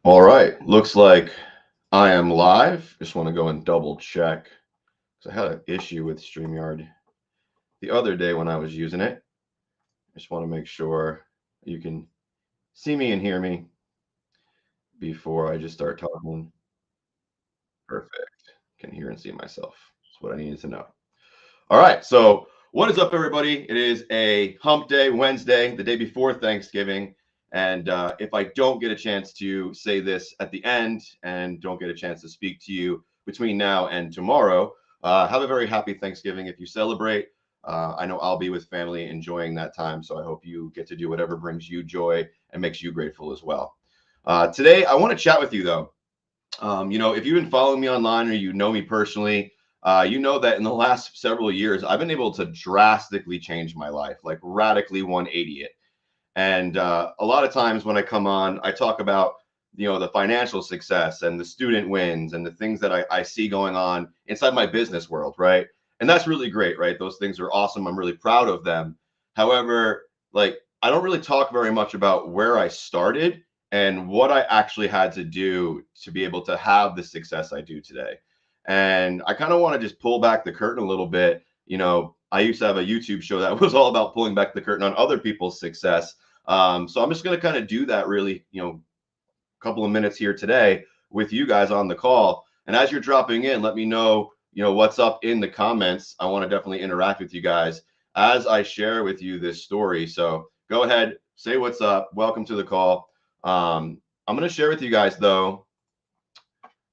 All right, looks like I am live. Just want to go and double check because I had an issue with StreamYard the other day when I was using it. Just want to make sure you can see me and hear me before I just start talking. Perfect. Can hear and see myself. That's what I needed to know. All right, so what is up, everybody? It is a hump day, Wednesday, the day before Thanksgiving. And if I don't get a chance to say this at the end and don't get a chance to speak to you between now and tomorrow, have a very happy Thanksgiving if you celebrate. I know I'll be with family enjoying that time, so I hope you get to do whatever brings you joy and makes you grateful as well. Today, I want to chat with you, though. If you've been following me online or you know me personally, you know that in the last several years, I've been able to drastically change my life, like radically 180 it. And a lot of times when I come on, I talk about, the financial success and the student wins and the things that I see going on inside my business world, right? And that's really great, right? Those things are awesome. I'm really proud of them. However, like, I don't really talk very much about where I started and what I actually had to do to be able to have the success I do today. And I kind of want to just pull back the curtain a little bit. I used to have a YouTube show that was all about pulling back the curtain on other people's success. So I'm just going to kind of do that really, a couple of minutes here today with you guys on the call. And as you're dropping in, let me know, what's up in the comments. I want to definitely interact with you guys as I share with you this story. So go ahead, say what's up. Welcome to the call. I'm going to share with you guys, though,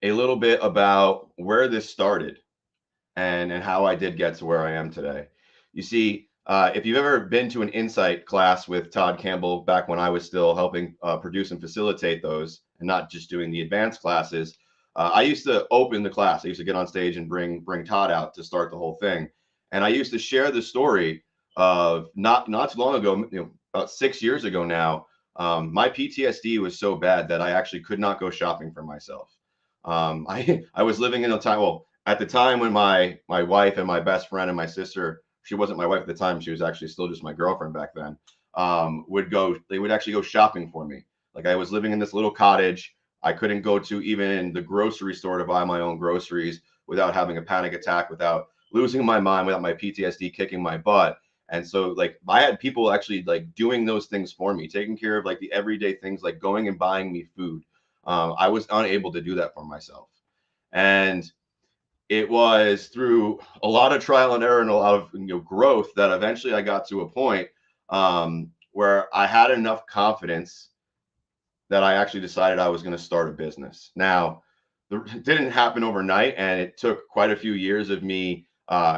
a little bit about where this started and how I did get to where I am today. You see, if you've ever been to an insight class with Todd Campbell back when I was still helping produce and facilitate those and not just doing the advanced classes, I used to open the class. I used to get on stage and bring Todd out to start the whole thing. And I used to share the story of not too long ago, about 6 years ago now. My PTSD was so bad that I actually could not go shopping for myself. I was living in a time, well, at the time when my wife and my best friend and my sister, she wasn't my wife at the time, she was actually still just my girlfriend back then, they would actually go shopping for me. Like, I was living in this little cottage. I couldn't go to even the grocery store to buy my own groceries without having a panic attack, without losing my mind, without my PTSD kicking my butt. And so, like, I had people actually like doing those things for me, taking care of like the everyday things, like going and buying me food. I was unable to do that for myself. And it was through a lot of trial and error and a lot of growth that eventually I got to a point where I had enough confidence that I actually decided I was going to start a business. Now, it didn't happen overnight, and it took quite a few years of me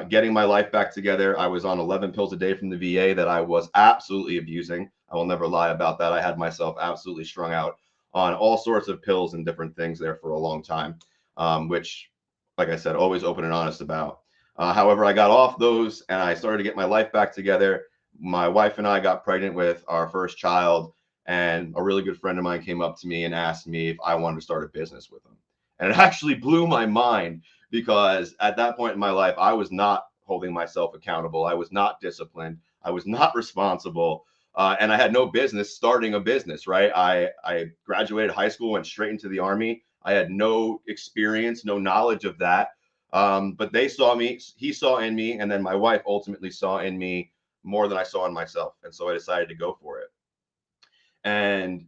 getting my life back together. I was on 11 pills a day from the VA that I was absolutely abusing. I will never lie about that. I had myself absolutely strung out on all sorts of pills and different things there for a long time, which, like I said, always open and honest about. However, I got off those and I started to get my life back together. My wife and I got pregnant with our first child, and a really good friend of mine came up to me and asked me if I wanted to start a business with him. And it actually blew my mind because at that point in my life, I was not holding myself accountable. I was not disciplined. I was not responsible. And I had no business starting a business, right? I graduated high school, went straight into the Army. I had no experience, no knowledge of that. But they saw me, he saw in me, and then my wife ultimately saw in me more than I saw in myself. And so I decided to go for it. And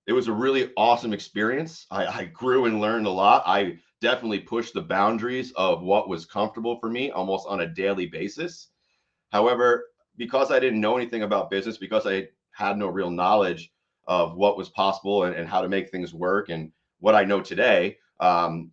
it was a really awesome experience. I grew and learned a lot. I definitely pushed the boundaries of what was comfortable for me almost on a daily basis. However, because I didn't know anything about business, because I had no real knowledge of what was possible and how to make things work and what I know today, I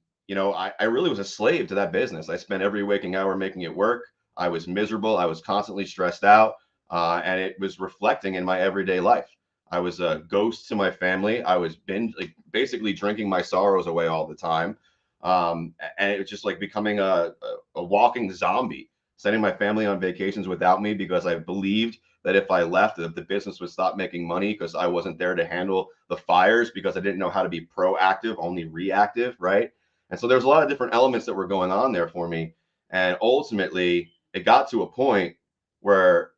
really was a slave to that business. I spent every waking hour making it work. I was miserable. I was constantly stressed out, and it was reflecting in my everyday life. I was a ghost to my family. I was like basically drinking my sorrows away all the time, and it was just like becoming a walking zombie, sending my family on vacations without me because I believed that if I left, that the business would stop making money because I wasn't there to handle the fires, because I didn't know how to be proactive, only reactive, right? And so there's a lot of different elements that were going on there for me. And ultimately, it got to a point where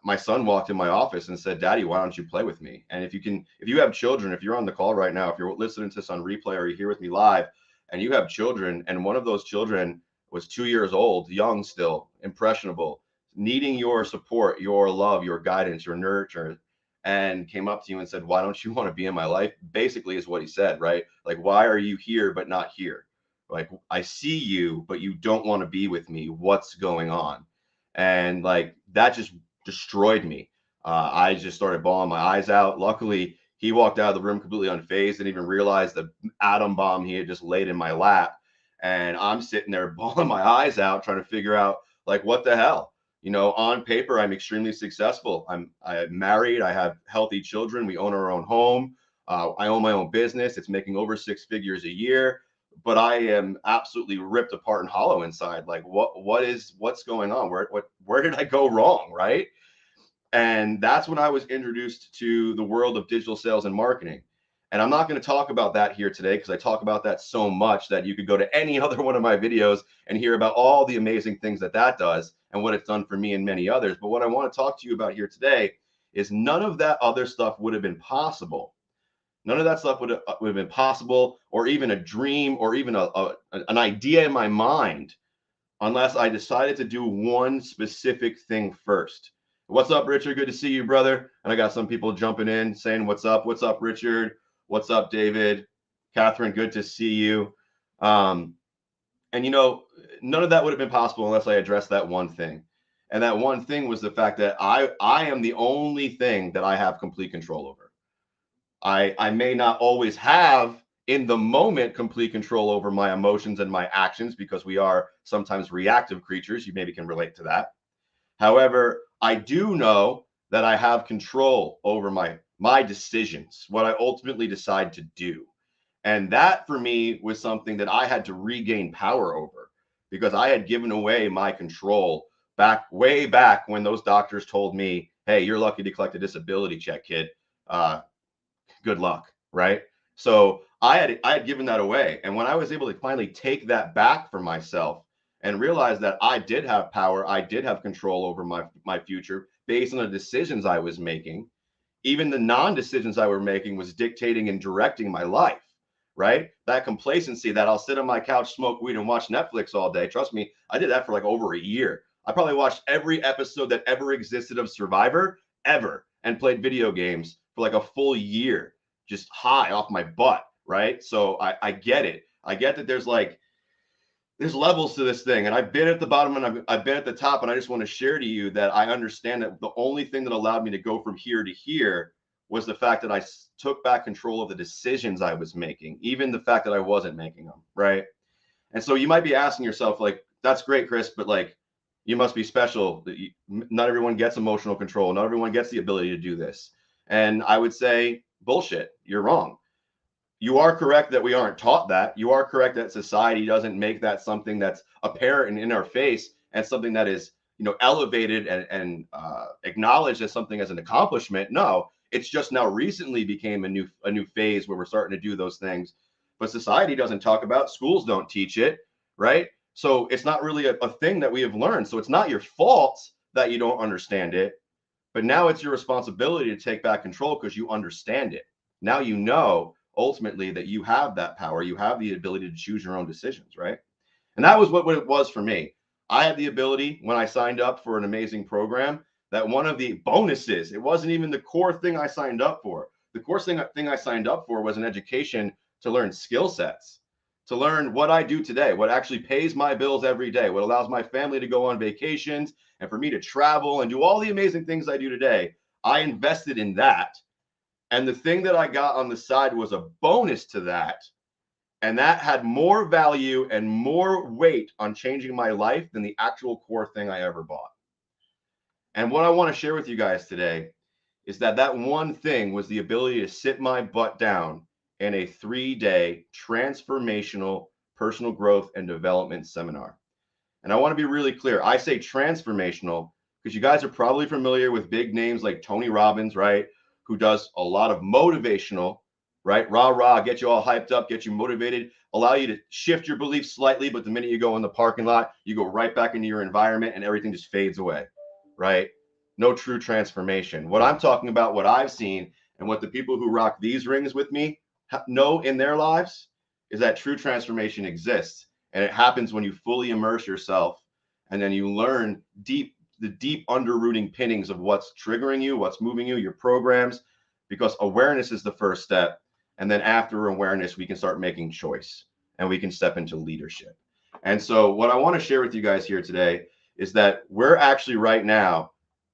my son walked in my office and said, "Daddy, why don't you play with me?" And if you have children, if you're on the call right now, if you're listening to this on replay or you're here with me live, and you have children, and one of those children was 2 years old, young still, impressionable, needing your support, your love, your guidance, your nurture, and came up to you and said, "Why don't you want to be in my life?" Basically, is what he said, right? Like, why are you here but not here? Like, I see you, but you don't want to be with me. What's going on? And like that just destroyed me. I just started bawling my eyes out. Luckily, he walked out of the room completely unfazed, didn't even realize the atom bomb he had just laid in my lap. And I'm sitting there bawling my eyes out, trying to figure out like what the hell. On paper, I'm extremely successful. I'm married. I have healthy children. We own our own home. I own my own business. It's making over 6 figures a year, but I am absolutely ripped apart and hollow inside. Like what's going on? Where did I go wrong? Right. And that's when I was introduced to the world of digital sales and marketing. And I'm not going to talk about that here today because I talk about that so much that you could go to any other one of my videos and hear about all the amazing things that does and what it's done for me and many others. But what I want to talk to you about here today is none of that other stuff would have been possible. None of that stuff would have been possible, or even a dream, or even an idea in my mind, unless I decided to do one specific thing first. What's up, Richard? Good to see you, brother. And I got some people jumping in saying, "What's up? What's up, Richard? What's up, David? Catherine, good to see you." And none of that would have been possible unless I addressed that one thing. And that one thing was the fact that I am the only thing that I have complete control over. I may not always have in the moment complete control over my emotions and my actions because we are sometimes reactive creatures. You maybe can relate to that. However, I do know that I have control over my decisions, what I ultimately decide to do. And that for me was something that I had to regain power over because I had given away my control way back when those doctors told me, "Hey, you're lucky to collect a disability check, kid. Good luck," right? So I had given that away. And when I was able to finally take that back for myself and realize that I did have power, I did have control over my future based on the decisions I was making, even the non-decisions I were making was dictating and directing my life, right? That complacency that I'll sit on my couch, smoke weed, and watch Netflix all day. Trust me, I did that for like over a year. I probably watched every episode that ever existed of Survivor ever and played video games for like a full year, just high off my butt, right? So I get it. I get that there's levels to this thing, and I've been at the bottom and I've been at the top, and I just want to share to you that I understand that the only thing that allowed me to go from here to here was the fact that I took back control of the decisions I was making, even the fact that I wasn't making them, right? And so you might be asking yourself, like, that's great, Chris, but like, you must be special. Not everyone gets emotional control. Not everyone gets the ability to do this. And I would say, bullshit, you're wrong. You are correct that we aren't taught that. You are correct that society doesn't make that something that's apparent and in our face and something that is, elevated and acknowledged as something as an accomplishment. No, it's just now recently became a new phase where we're starting to do those things. But society doesn't talk about, schools don't teach it, right? So it's not really a thing that we have learned. So it's not your fault that you don't understand it, but now it's your responsibility to take back control because you understand it. Now you know ultimately that you have that power. You have the ability to choose your own decisions, right? And that was what it was for me. I had the ability when I signed up for an amazing program that one of the bonuses, it wasn't even the core thing I signed up for. The core thing I signed up for was an education to learn skill sets, to learn what I do today, what actually pays my bills every day, what allows my family to go on vacations and for me to travel and do all the amazing things I do today. I invested in that. And the thing that I got on the side was a bonus to that. And that had more value and more weight on changing my life than the actual core thing I ever bought. And what I want to share with you guys today is that one thing was the ability to sit my butt down in a 3-day transformational personal growth and development seminar. And I want to be really clear. I say transformational because you guys are probably familiar with big names like Tony Robbins, right? Who does a lot of motivational, right? Rah, rah, get you all hyped up, get you motivated, allow you to shift your beliefs slightly. But the minute you go in the parking lot, you go right back into your environment and everything just fades away, right? no true transformation. What I'm talking about, what I've seen, and what the people who rock these rings with me know in their lives is that true transformation exists. And it happens when you fully immerse yourself and then you learn the deep underrooting pinnings of what's triggering you, what's moving you, your programs, because awareness is the first step. And then after awareness, we can start making choice and we can step into leadership. And so, what I want to share with you guys here today is that we're actually right now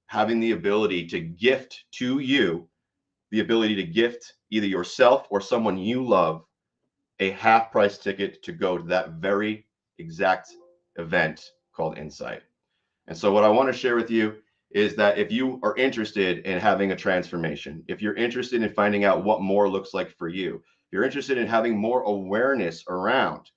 having the ability to gift to you the ability to gift either yourself or someone you love a half price ticket to go to that very exact event called Insight. And so, what I want to share with you is that if you are interested in having a transformation, if you're interested in finding out what more looks like for you, if you're interested in having more awareness around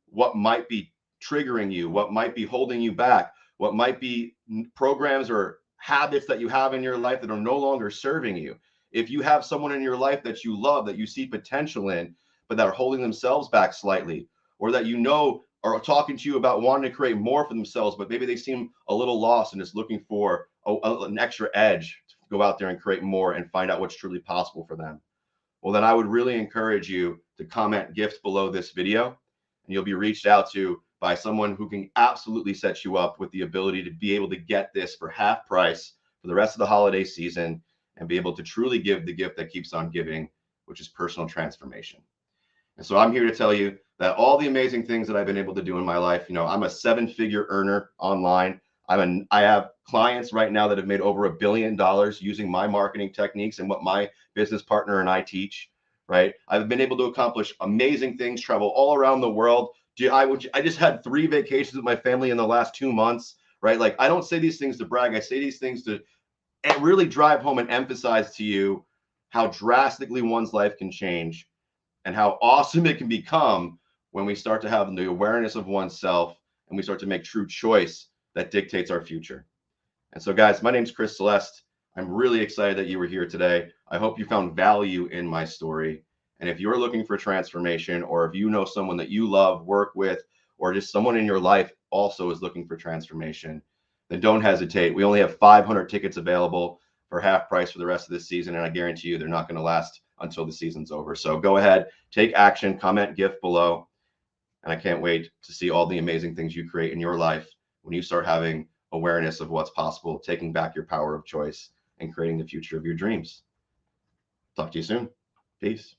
what might be triggering you, what might be holding you back, what might be programs or habits that you have in your life that are no longer serving you. If you have someone in your life that you love, that you see potential in, but that are holding themselves back slightly, or that you know are talking to you about wanting to create more for themselves, but maybe they seem a little lost and just looking for an extra edge to go out there and create more and find out what's truly possible for them. Well, then I would really encourage you to comment gift below this video, and you'll be reached out to by someone who can absolutely set you up with the ability to be able to get this for half price for the rest of the holiday season and be able to truly give the gift that keeps on giving, which is personal transformation. And so I'm here to tell you that all the amazing things that I've been able to do in my life, I'm a 7-figure earner online. I have clients right now that have made over $1 billion using my marketing techniques and what my business partner and I teach, right? I've been able to accomplish amazing things, travel all around the world. I just had 3 vacations with my family in the last 2 months, right? Like, I don't say these things to brag. I say these things to really drive home and emphasize to you how drastically one's life can change and how awesome it can become when we start to have the awareness of oneself and we start to make true choice that dictates our future. And so, guys, my name's Chris Celeste. I'm really excited that you were here today. I hope you found value in my story. And if you're looking for transformation, or if you know someone that you love, work with, or just someone in your life also is looking for transformation, then don't hesitate. We only have 500 tickets available for half price for the rest of this season. And I guarantee you they're not going to last until the season's over. So go ahead, take action, comment gift below. And I can't wait to see all the amazing things you create in your life when you start having awareness of what's possible, taking back your power of choice, and creating the future of your dreams. Talk to you soon. Peace.